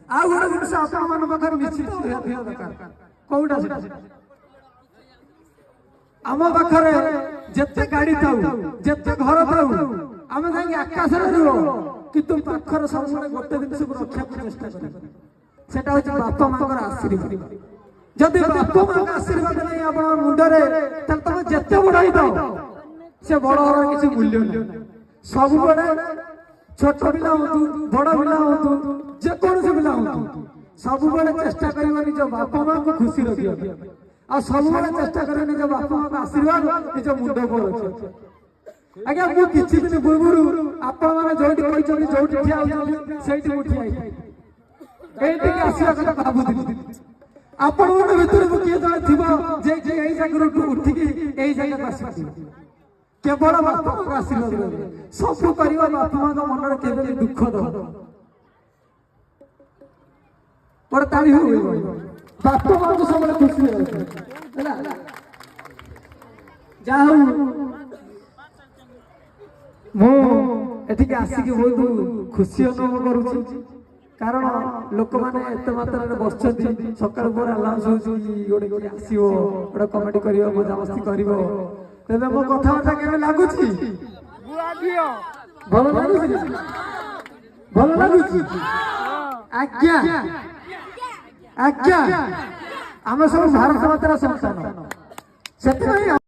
आ गोटे जिनिस आपण पाखर निश्चित दरकार कोउटा आम पाखरे जेते गाड़ी थाउ जेते घर थाउ आम जाई आकाश रे रुओ किंतु पाखर सब गोटे जिनिस को रक्षा को चेष्टा कर सेटा होची बापा मांकर आशीर्वाद जदि बापा मांकर आशीर्वाद नहीं आपण मुंडरे तब तुम जेते बड़ाई दो से बड़ होर किसी मूल्य नहीं सब बड़े छोट पिला हो बड़ पिला हो जे कौन से पिला हो सब बड़े चेष्टा करबा निज बापा मां को खुशी रखियो आ सब बड़े चेष्टा करे निज बापा मां का आशीर्वाद निज मुंड को रखियो आज्ञा मु किछि दिन पूर्व आपण माने जोटी कहि जोटी ठिया हो सेठी मु ठिया एठी के आसीया कथा भाबुदी आपण मन भितर मु के जण थिबो जे जे एई जागरु उठी की एई जागा बसि केवल बापा मां का आशीर्वाद सब करियो बापा मां का मन रे केबे दुख दो पर ताली हो बापा मां को सब खुशी है जाऊ मु एठी आसिक बहुत खुशी अनुभव करूची कारण लोक माने एत मात्रा रे बसछथि सकाळ पर अलाउंस होची गोटे गोटे आसीबो गोटे कमेडी करियो मजा मस्ती करिवो तेबे मो कथा वार्ता केने लागुची बुआ दियो भलो लागुची आज्ञा आज्ञा आम सब भारत मातार संतान से